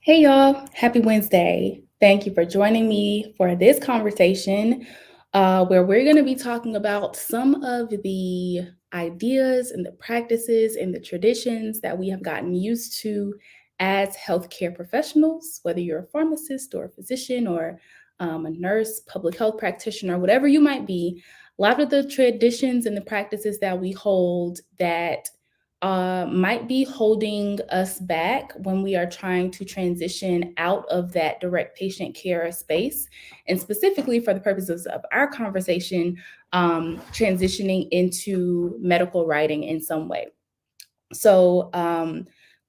Hey y'all, happy Wednesday. Thank you for joining me for this conversation where we're going to be talking about some of the ideas and the practices and the traditions that we have gotten used to as healthcare professionals, whether you're a pharmacist or a physician or a nurse, public health practitioner, whatever you might be. A lot of the traditions and the practices that we hold that might be holding us back when we are trying to transition out of that direct patient care space. And specifically for the purposes of our conversation, transitioning into medical writing in some way. So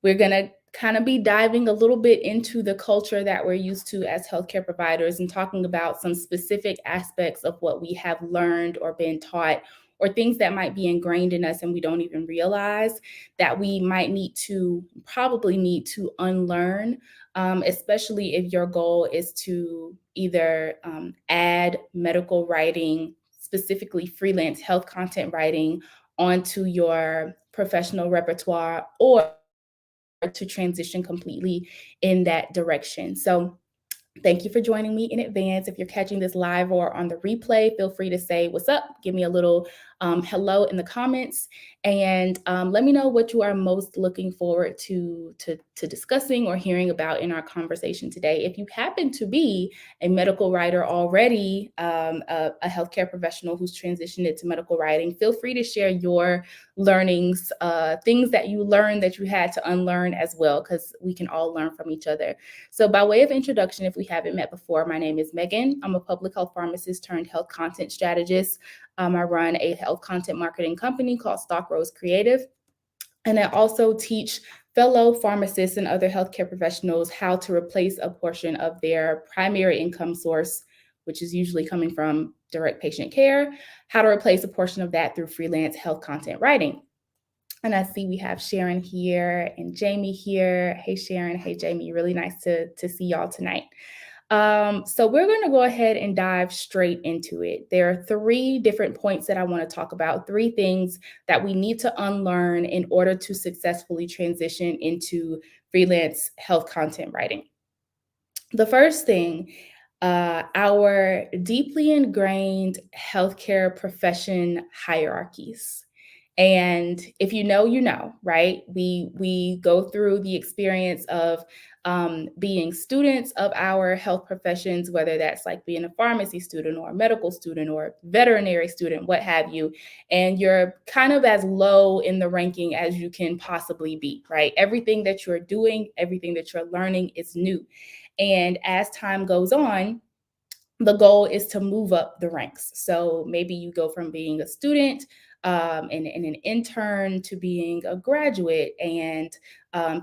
we're going to kind of be diving a little bit into the culture that we're used to as healthcare providers and talking about some specific aspects of what we have learned or been taught or things that might be ingrained in us and we don't even realize that we might probably need to unlearn, especially if your goal is to either add medical writing, specifically freelance health content writing, onto your professional repertoire or to transition completely in that direction. So thank you for joining me in advance. If you're catching this live or on the replay, feel free to say what's up. Give me a little hello in the comments, and let me know what you are most looking forward to discussing or hearing about in our conversation today. If you happen to be a medical writer already, a healthcare professional who's transitioned into medical writing, feel free to share your learnings, things that you learned that you had to unlearn as well, because we can all learn from each other. So by way of introduction, if we haven't met before, my name is Megan. I'm a public health pharmacist turned health content strategist. I run a health content marketing company called Stock Rose Creative. And I also teach fellow pharmacists and other healthcare professionals how to replace a portion of their primary income source, which is usually coming from direct patient care, how to replace a portion of that through freelance health content writing. And I see we have Sharon here and Jamie here. Hey, Sharon. Hey, Jamie. Really nice to see y'all tonight. So we're going to go ahead and dive straight into it. There are three different points that I want to talk about, three things that we need to unlearn in order to successfully transition into freelance health content writing. The first thing, our deeply ingrained healthcare profession hierarchies. And if you know, you know, right? We go through the experience of being students of our health professions, whether that's like being a pharmacy student or a medical student or veterinary student, what have you. And you're kind of as low in the ranking as you can possibly be, right? Everything that you're doing, everything that you're learning is new. And as time goes on, the goal is to move up the ranks. So maybe you go from being a student and an intern to being a graduate and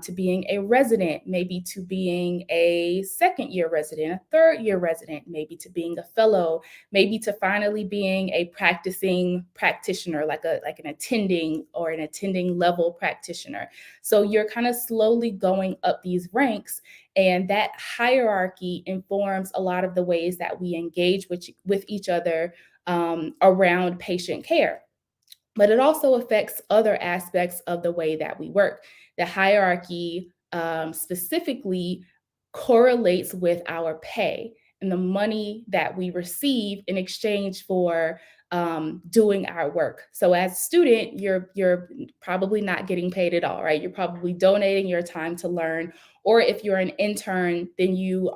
to being a resident, maybe to being a second year resident, a third year resident, maybe to being a fellow, maybe to finally being a practicing practitioner, like an attending level practitioner. So you're kind of slowly going up these ranks, and that hierarchy informs a lot of the ways that we engage with each other around patient care. But it also affects other aspects of the way that we work. The hierarchy specifically correlates with our pay and the money that we receive in exchange for doing our work. So as a student, you're probably not getting paid at all, right? You're probably donating your time to learn. Or if you're an intern, then you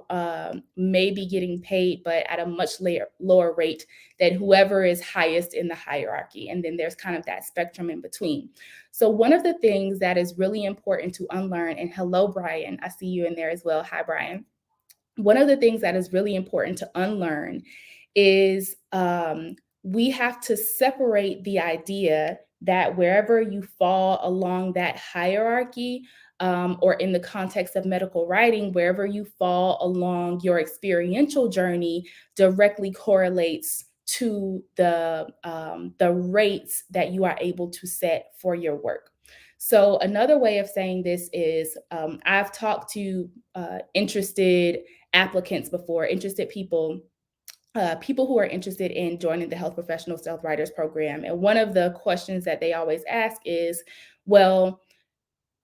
may be getting paid, but at a much lower rate than whoever is highest in the hierarchy. And then there's kind of that spectrum in between. So one of the things that is really important to unlearn, and hello, Brian, I see you in there as well. Hi, Brian. One of the things that is really important to unlearn is we have to separate the idea that wherever you fall along that hierarchy, or in the context of medical writing, wherever you fall along your experiential journey directly correlates to the rates that you are able to set for your work. So another way of saying this is I've talked to interested applicants before, interested people, people who are interested in joining the Health Professional Stealth Writers program. And one of the questions that they always ask is, well,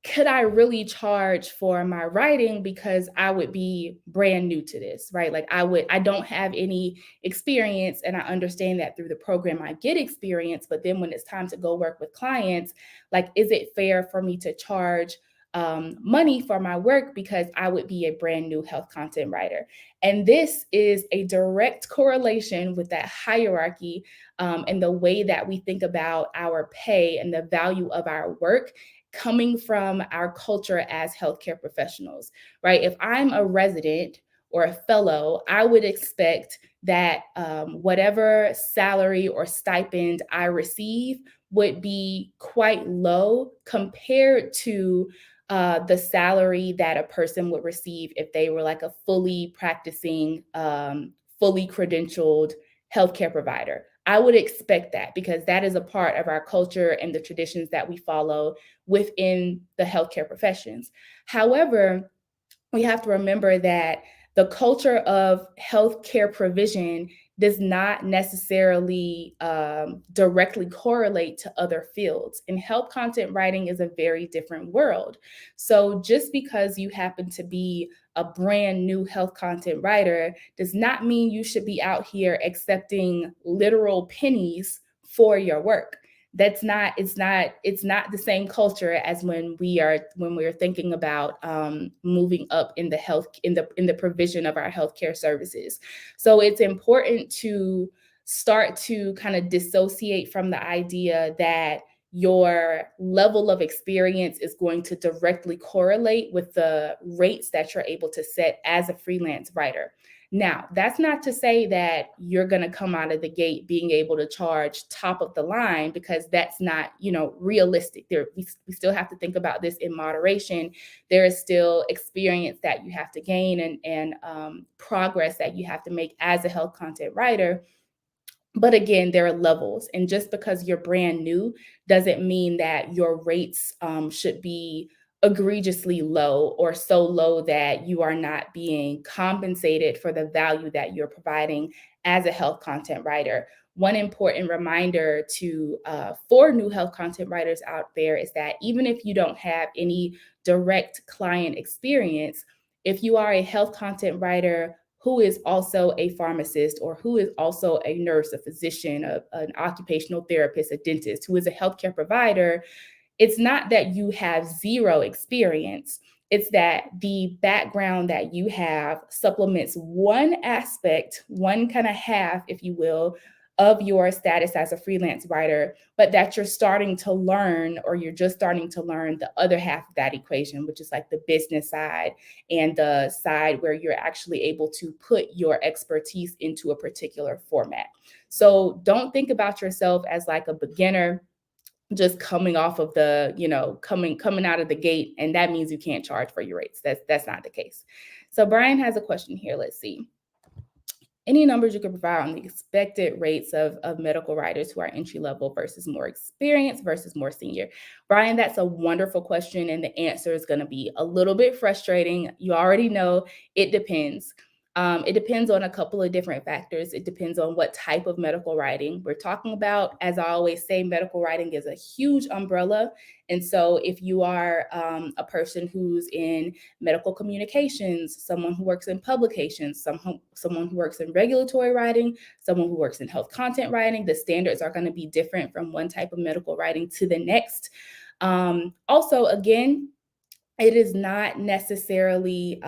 could I really charge for my writing because I would be brand new to this, right? Like I don't have any experience, and I understand that through the program I get experience, but then when it's time to go work with clients, like, is it fair for me to charge money for my work because I would be a brand new health content writer? And this is a direct correlation with that hierarchy, and the way that we think about our pay and the value of our work coming from our culture as healthcare professionals, right? If I'm a resident or a fellow, I would expect that whatever salary or stipend I receive would be quite low compared to the salary that a person would receive if they were like a fully practicing, fully credentialed healthcare provider. I would expect that because that is a part of our culture and the traditions that we follow within the healthcare professions. However, we have to remember that the culture of healthcare provision does not necessarily directly correlate to other fields. And health content writing is a very different world. So just because you happen to be a brand new health content writer does not mean you should be out here accepting literal pennies for your work. That's not it's not the same culture as when we're thinking about moving up in the health in the provision of our healthcare services. So it's important to start to kind of dissociate from the idea that your level of experience is going to directly correlate with the rates that you're able to set as a freelance writer. Now, that's not to say that you're going to come out of the gate being able to charge top of the line, because that's not, realistic. We still have to think about this in moderation. There is still experience that you have to gain, and progress that you have to make as a health content writer. But again, there are levels. And just because you're brand new doesn't mean that your rates should be egregiously low, or so low that you are not being compensated for the value that you're providing as a health content writer. One important reminder to for new health content writers out there is that even if you don't have any direct client experience, if you are a health content writer who is also a pharmacist, or who is also a nurse, a physician, an occupational therapist, a dentist, who is a healthcare provider, it's not that you have zero experience. It's that the background that you have supplements one aspect, one kind of half, if you will, of your status as a freelance writer, but that you're starting to learn, or you're just starting to learn the other half of that equation, which is like the business side, and the side where you're actually able to put your expertise into a particular format. So don't think about yourself as like a beginner just coming off of the, coming out of the gate, and that means you can't charge for your rates. That's not the case. So Brian has a question here. Let's see. Any numbers you could provide on the expected rates of medical writers who are entry level versus more experienced versus more senior? Brian, that's a wonderful question. And the answer is going to be a little bit frustrating. You already know it depends. It depends on a couple of different factors. It depends on what type of medical writing we're talking about. As I always say, medical writing is a huge umbrella. And so if you are a person who's in medical communications, someone who works in publications, someone who works in regulatory writing, someone who works in health content writing, the standards are going to be different from one type of medical writing to the next. Also, again, it is not necessarily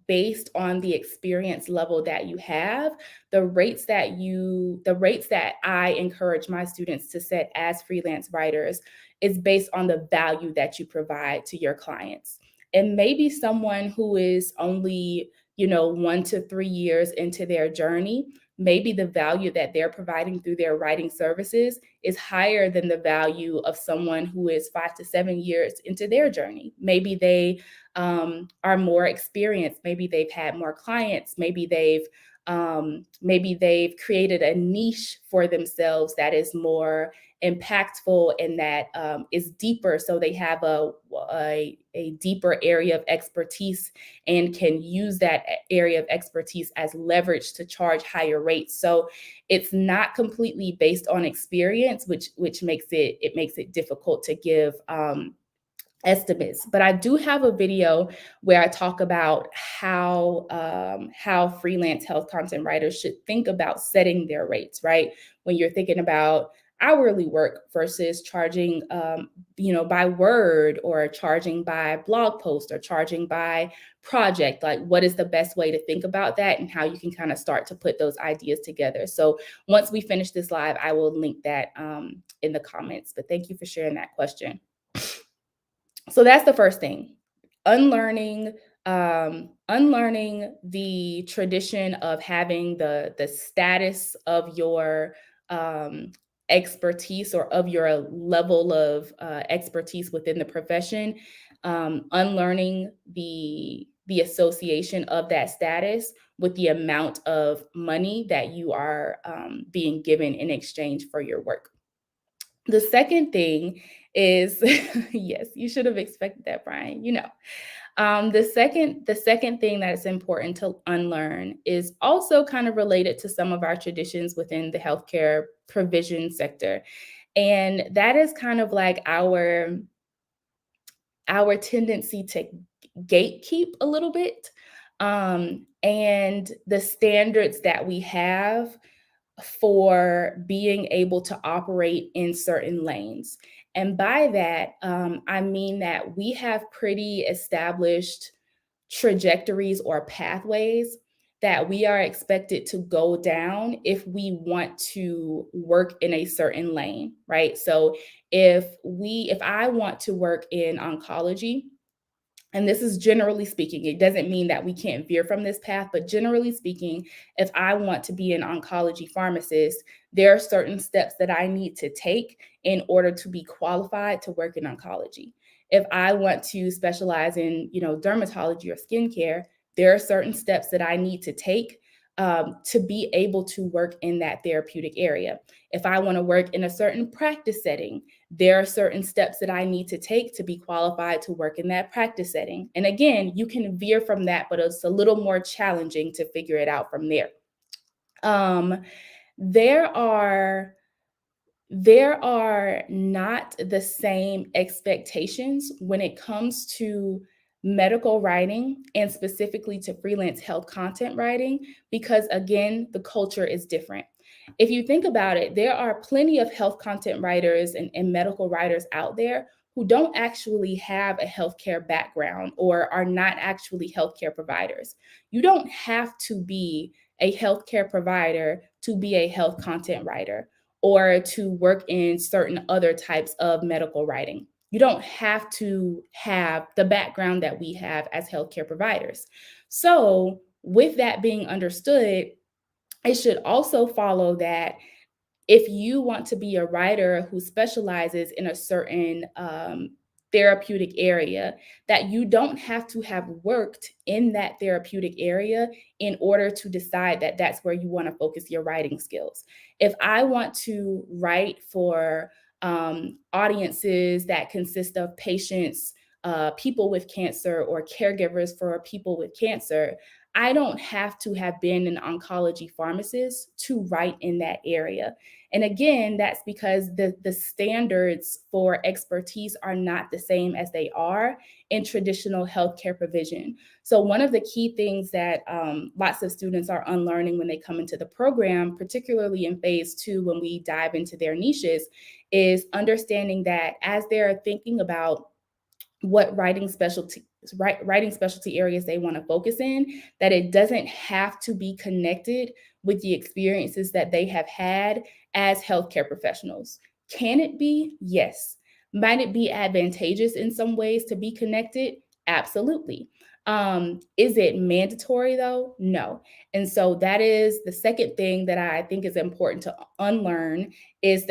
based on the experience level that you have. The rates that I encourage my students to set as freelance writers is based on the value that you provide to your clients. And maybe someone who is only, 1 to 3 years into their journey, maybe the value that they're providing through their writing services is higher than the value of someone who is 5 to 7 years into their journey. Maybe they are more experienced. Maybe they've had more clients. Maybe they've created a niche for themselves that is more impactful and that is deeper. So they have a deeper area of expertise and can use that area of expertise as leverage to charge higher rates. So it's not completely based on experience, which makes it difficult to give estimates. But I do have a video where I talk about how freelance health content writers should think about setting their rates, right? When you're thinking about hourly work versus charging, by word, or charging by blog post, or charging by project. Like, what is the best way to think about that, and how you can kind of start to put those ideas together. So once we finish this live, I will link that in the comments. But thank you for sharing that question. So that's the first thing. Unlearning the tradition of having the status of your um, expertise, or of your level of expertise within the profession. Unlearning the association of that status with the amount of money that you are being given in exchange for your work. The second thing is, yes, you should have expected that, Brian. The second thing that is important to unlearn is also kind of related to some of our traditions within the healthcare provision sector, and that is kind of like our tendency to gatekeep a little bit, and the standards that we have for being able to operate in certain lanes. And by that, I mean that we have pretty established trajectories or pathways that we are expected to go down if we want to work in a certain lane, right? So if I want to work in oncology, and this is generally speaking, it doesn't mean that we can't veer from this path, but generally speaking, if I want to be an oncology pharmacist, there are certain steps that I need to take in order to be qualified to work in oncology. If I want to specialize in, dermatology or skincare, there are certain steps that I need to take to be able to work in that therapeutic area. If I want to work in a certain practice setting, there are certain steps that I need to take to be qualified to work in that practice setting. And again, you can veer from that, but it's a little more challenging to figure it out from there. Um, there are there are not the same expectations when it comes to medical writing, and specifically to freelance health content writing, because again, the culture is different. If you think about it, there are plenty of health content writers and medical writers out there who don't actually have a healthcare background, or are not actually healthcare providers. You don't have to be a healthcare provider to be a health content writer, or to work in certain other types of medical writing. You don't have to have the background that we have as healthcare providers. So, with that being understood, it should also follow that if you want to be a writer who specializes in a certain therapeutic area, that you don't have to have worked in that therapeutic area in order to decide that that's where you want to focus your writing skills. If I want to write for audiences that consist of patients, people with cancer, or caregivers for people with cancer, I don't have to have been an oncology pharmacist to write in that area. And again, that's because the standards for expertise are not the same as they are in traditional healthcare provision. So one of the key things that lots of students are unlearning when they come into the program, particularly in phase 2, when we dive into their niches, is understanding that as they're thinking about what writing specialty areas they want to focus in, that it doesn't have to be connected with the experiences that they have had as healthcare professionals. Can it be? Yes. Might it be advantageous in some ways to be connected? Absolutely. Is it mandatory though? No. And so that is the second thing that I think is important to unlearn, is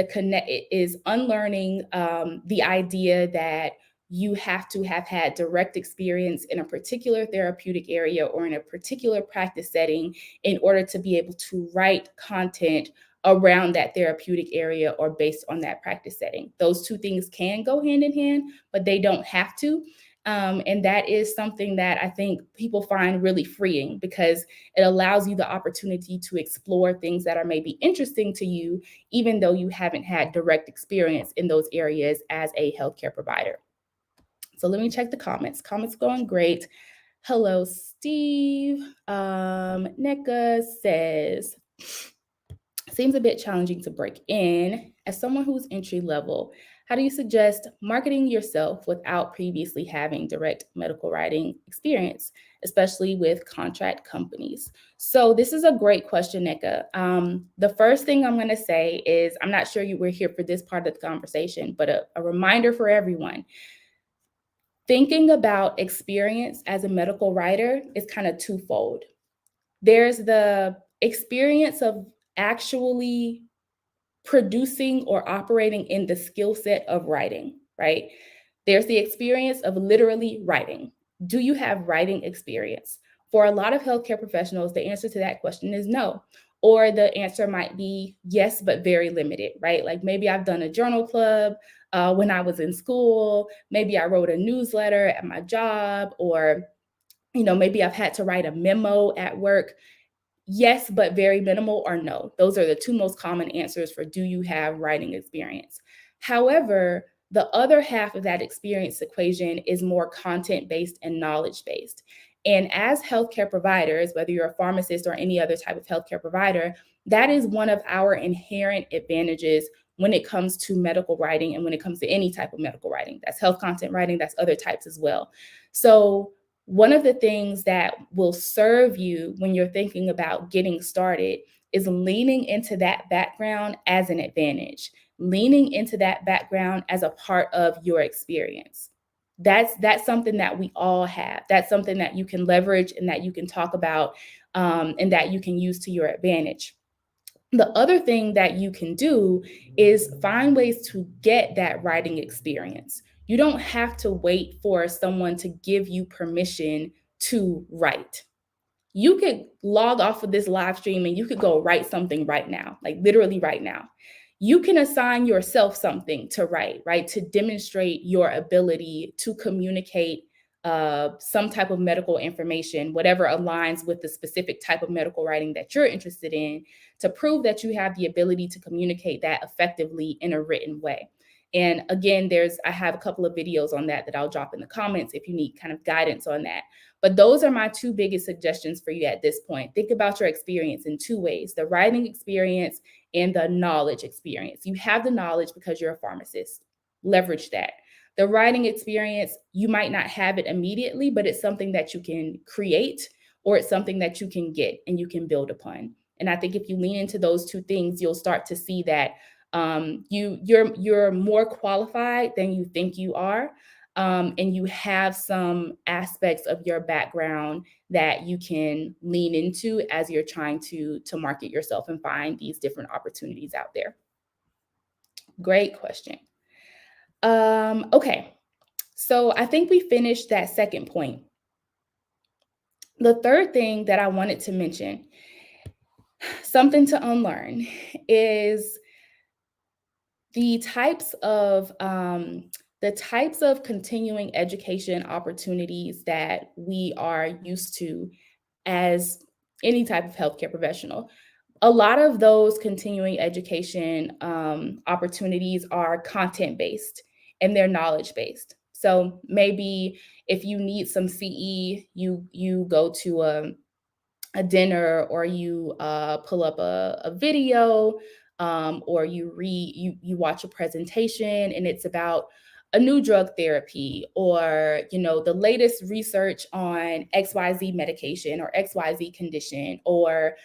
unlearning the idea that you have to have had direct experience in a particular therapeutic area or in a particular practice setting in order to be able to write content around that therapeutic area or based on that practice setting. Those two things can go hand in hand, but they don't have to. And that is something that I think people find really freeing, because it allows you the opportunity to explore things that are maybe interesting to you, even though you haven't had direct experience in those areas as a healthcare provider. So let me check the comments. Comments going great. Hello, Steve. NECA says, seems a bit challenging to break in. As someone who's entry level, how do you suggest marketing yourself without previously having direct medical writing experience, especially with contract companies? So this is a great question, Nika. The first thing I'm going to say is, I'm not sure you were here for this part of the conversation, but a reminder for everyone. Thinking about experience as a medical writer is kind of twofold. There's the experience of actually producing or operating in the skill set of writing, right? There's the experience of literally writing. Do you have writing experience? For a lot of healthcare professionals, the answer to that question is no. Or the answer might be yes, but very limited, right? Like maybe I've done a journal club when I was in school. Maybe I wrote a newsletter at my job, or maybe I've had to write a memo at work. Yes, but very minimal, or no. Those are the two most common answers for do you have writing experience. However, the other half of that experience equation is more content-based and knowledge-based. And as healthcare providers, whether you're a pharmacist or any other type of healthcare provider, that is one of our inherent advantages when it comes to medical writing and when it comes to any type of medical writing. That's health content writing, that's other types as well. So one of the things that will serve you when you're thinking about getting started is leaning into that background as an advantage, leaning into that background as a part of your experience. That's something that we all have. That's something that you can leverage and that you can talk about, and that you can use to your advantage. The other thing that you can do is find ways to get that writing experience. You don't have to wait for someone to give you permission to write. You could log off of this live stream and you could go write something right now, like literally right now. You can assign yourself something to write, right? To demonstrate your ability to communicate some type of medical information, whatever aligns with the specific type of medical writing that you're interested in, to prove that you have the ability to communicate that effectively in a written way. And again, I have a couple of videos on that I'll drop in the comments if you need kind of guidance on that. But those are my two biggest suggestions for you at this point. Think about your experience in two ways: the writing experience and the knowledge experience. You have the knowledge because you're a pharmacist. Leverage that. The writing experience, you might not have it immediately, but it's something that you can create, or it's something that you can get and you can build upon. And I think if you lean into those two things, you'll start to see that you're more qualified than you think you are. And you have some aspects of your background that you can lean into as you're trying to market yourself and find these different opportunities out there. Great question. Okay, so I think we finished that second point. The third thing that I wanted to mention, something to unlearn, is the types of continuing education opportunities that we are used to as any type of healthcare professional. A lot of those continuing education opportunities are content-based and they're knowledge-based. So maybe if you need some CE, you go to a dinner, or you pull up a video, or you watch a presentation and it's about a new drug therapy, or the latest research on XYZ medication or XYZ condition, or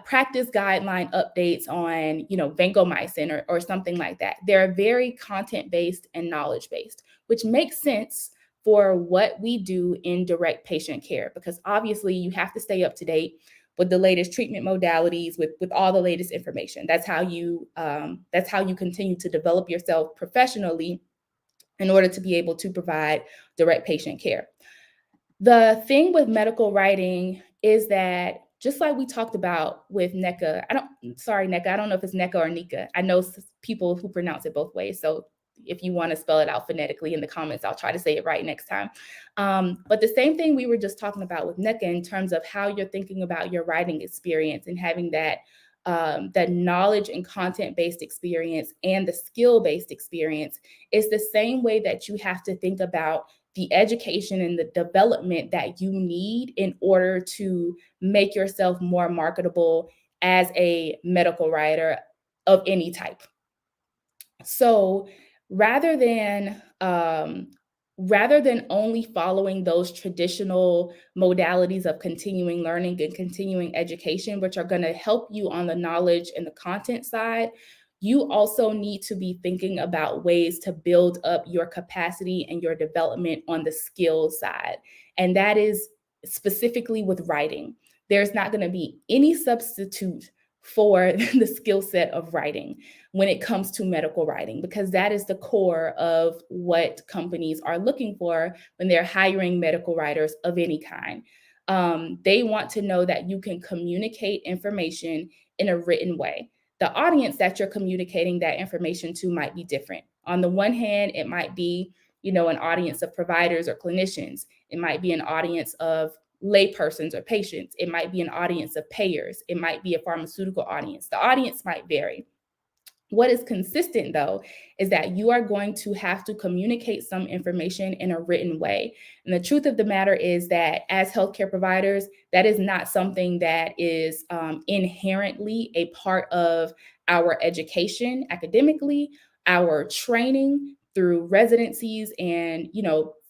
practice guideline updates on vancomycin, or something like that. They're very content-based and knowledge-based, which makes sense for what we do in direct patient care, because obviously you have to stay up to date with the latest treatment modalities, with all the latest information. That's how you continue to develop yourself professionally in order to be able to provide direct patient care. The thing with medical writing is that, just like we talked about with NECA, I don't know if it's NECA or NECA. I know people who pronounce it both ways. So if you want to spell it out phonetically in the comments, I'll try to say it right next time. But the same thing we were just talking about with NECA in terms of how you're thinking about your writing experience and having that the knowledge and content-based experience and the skill-based experience, is the same way that you have to think about the education and the development that you need in order to make yourself more marketable as a medical writer of any type. So rather than rather than only following those traditional modalities of continuing learning and continuing education, which are going to help you on the knowledge and the content side, you also need to be thinking about ways to build up your capacity and your development on the skill side. And that is specifically with writing. There's not going to be any substitute for the skill set of writing when it comes to medical writing, because that is the core of what companies are looking for when they're hiring medical writers of any kind. They want to know that you can communicate information in a written way. The audience that you're communicating that information to might be different. On the one hand, it might be, an audience of providers or clinicians. It might be an audience of laypersons or patients. It might be an audience of payers. It might be a pharmaceutical audience. The audience might vary. What is consistent, though, is that you are going to have to communicate some information in a written way. And the truth of the matter is that as healthcare providers, that is not something that is inherently a part of our education academically, our training through residencies and,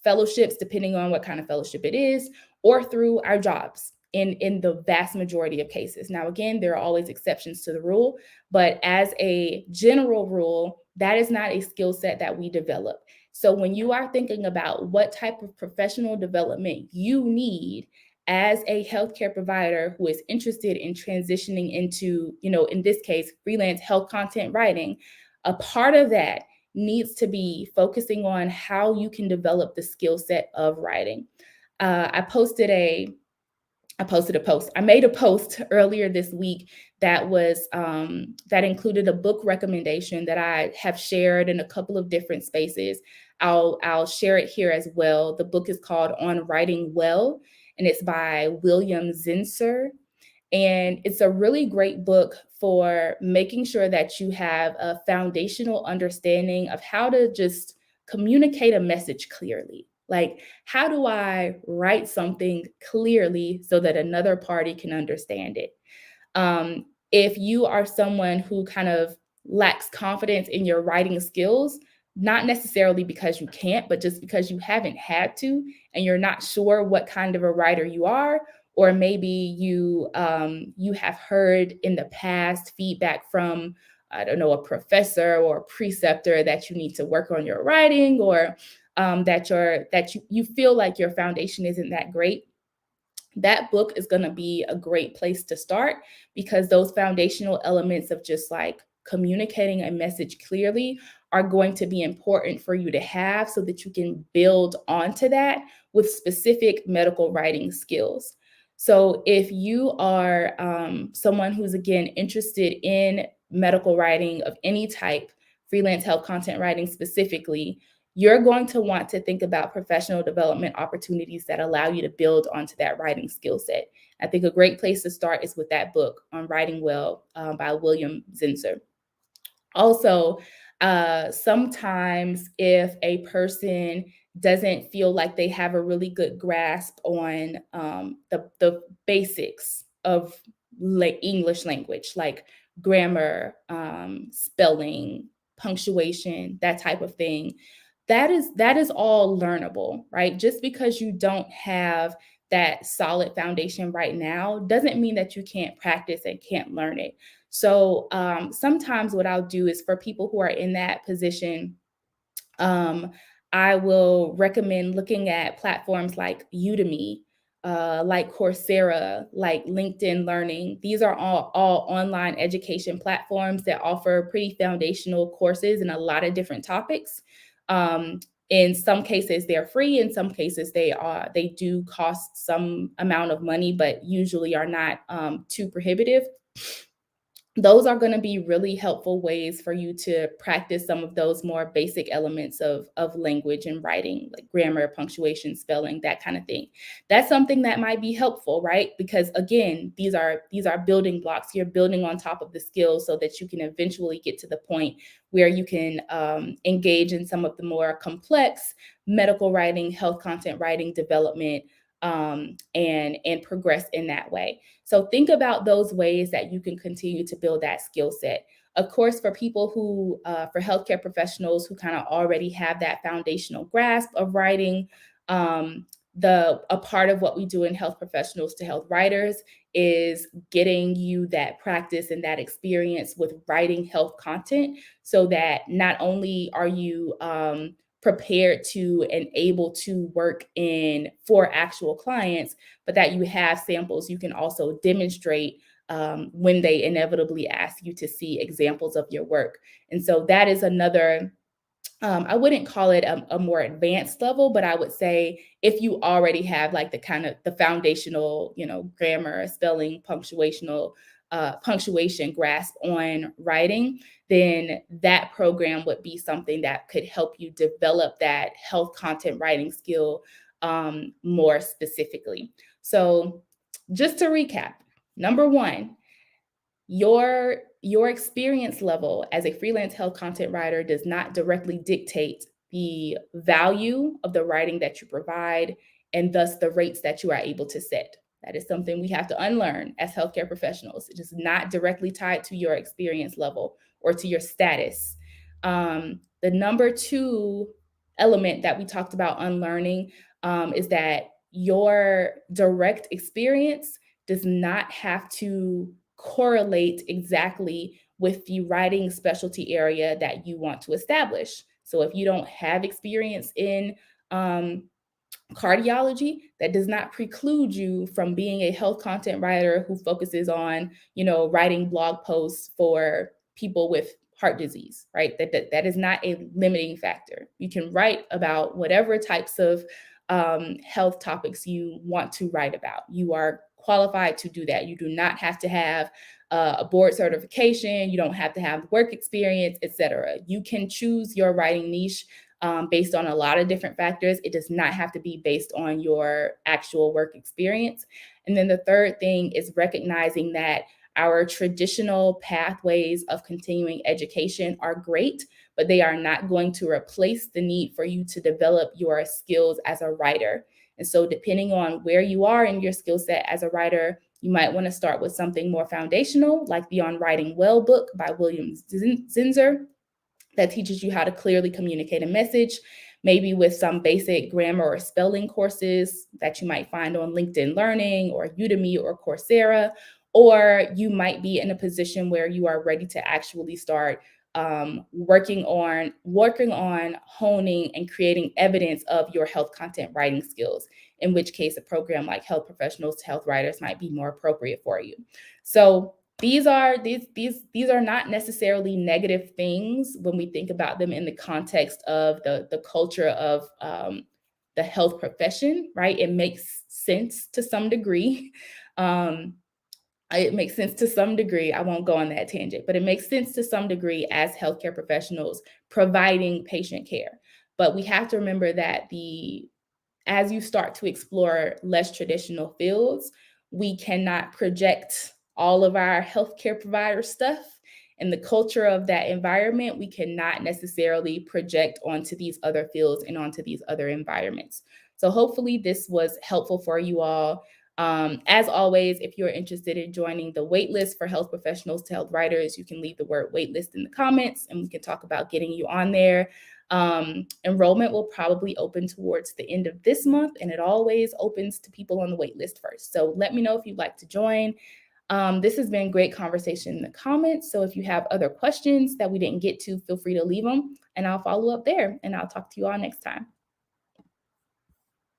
fellowships, depending on what kind of fellowship it is, or through our jobs in the vast majority of cases. Now, again, there are always exceptions to the rule, but as a general rule, that is not a skill set that we develop. So when you are thinking about what type of professional development you need as a healthcare provider who is interested in transitioning into, in this case, freelance health content writing, a part of that needs to be focusing on how you can develop the skill set of writing. I posted a post. I made a post earlier this week that was that included a book recommendation that I have shared in a couple of different spaces. I'll share it here as well. The book is called On Writing Well, and it's by William Zinsser. And it's a really great book for making sure that you have a foundational understanding of how to just communicate a message clearly. Like, how do I write something clearly so that another party can understand it? If you are someone who kind of lacks confidence in your writing skills, not necessarily because you can't, but just because you haven't had to, and you're not sure what kind of a writer you are, or maybe you have heard in the past feedback from, I don't know, a professor or a preceptor that you need to work on your writing, or that you feel like your foundation isn't that great. That book is going to be a great place to start, because those foundational elements of just like communicating a message clearly are going to be important for you to have so that you can build onto that with specific medical writing skills. So if you are someone who's, again, interested in medical writing of any type, freelance health content writing specifically, you're going to want to think about professional development opportunities that allow you to build onto that writing skill set. I think a great place to start is with that book, On Writing Well, by William Zinsser. Also, sometimes if a person doesn't feel like they have a really good grasp on the basics of English language, like grammar, spelling, punctuation, that type of thing, that is all learnable, right? Just because you don't have that solid foundation right now doesn't mean that you can't practice and can't learn it. So sometimes what I'll do is, for people who are in that position, I will recommend looking at platforms like Udemy, like Coursera, like LinkedIn Learning. These are all online education platforms that offer pretty foundational courses in a lot of different topics. In some cases, they're free. In some cases, they do cost some amount of money, but usually are not too prohibitive. those are going to be really helpful ways for you to practice some of those more basic elements of language and writing, like grammar, punctuation, spelling, that kind of thing. That's something that might be helpful, right? Because again, these are building blocks. You're building on top of the skills so that you can eventually get to the point where you can engage in some of the more complex medical writing, health content writing, development, and progress in that way. So think about those ways that you can continue to build that skill set. Of course, for people who, for healthcare professionals who kind of already have that foundational grasp of writing, um, a part of what we do in health professionals to health writers is getting you that practice and that experience with writing health content, so that not only are you prepared to and able to work in for actual clients, but that you have samples you can also demonstrate when they inevitably ask you to see examples of your work. And so that is another, I wouldn't call it a more advanced level, but I would say if you already have like the kind of the foundational, grammar, spelling, punctuation grasp on writing, then that program would be something that could help you develop that health content writing skill more specifically. So just to recap, number one, your experience level as a freelance health content writer does not directly dictate the value of the writing that you provide, and thus the rates that you are able to set. That is something we have to unlearn as healthcare professionals. It is not directly tied to your experience level or to your status. The number two element that we talked about unlearning is that your direct experience does not have to correlate exactly with the writing specialty area that you want to establish. So if you don't have experience in um, cardiology, that does not preclude you from being a health content writer who focuses on, writing blog posts for people with heart disease, right? That is not a limiting factor. You can write about whatever types of health topics you want to write about. You are qualified to do that. You do not have to have a board certification. You don't have to have work experience, etc. You can choose your writing niche based on a lot of different factors. It does not have to be based on your actual work experience. And then the third thing is recognizing that our traditional pathways of continuing education are great, but they are not going to replace the need for you to develop your skills as a writer. And so, depending on where you are in your skill set as a writer, you might want to start with something more foundational, like the On Writing Well book by William Zinsser, that teaches you how to clearly communicate a message, maybe with some basic grammar or spelling courses that you might find on LinkedIn Learning or Udemy or Coursera. Or you might be in a position where you are ready to actually start working on honing and creating evidence of your health content writing skills, in which case a program like Health Professionals to Health Writers might be more appropriate for you. So these are not necessarily negative things when we think about them in the context of the culture of the health profession, right? It makes sense to some degree. It makes sense to some degree. I won't go on that tangent, but it makes sense to some degree as healthcare professionals providing patient care. But we have to remember that as you start to explore less traditional fields, we cannot project all of our healthcare provider stuff and the culture of that environment. We cannot necessarily project onto these other fields and onto these other environments. So hopefully this was helpful for you all. As always, if you're interested in joining the waitlist for health professionals to health writers, you can leave the word waitlist in the comments and we can talk about getting you on there. Enrollment will probably open towards the end of this month, and it always opens to people on the wait list first. So let me know if you'd like to join. This has been great conversation in the comments. So if you have other questions that we didn't get to, feel free to leave them and I'll follow up there, and I'll talk to you all next time.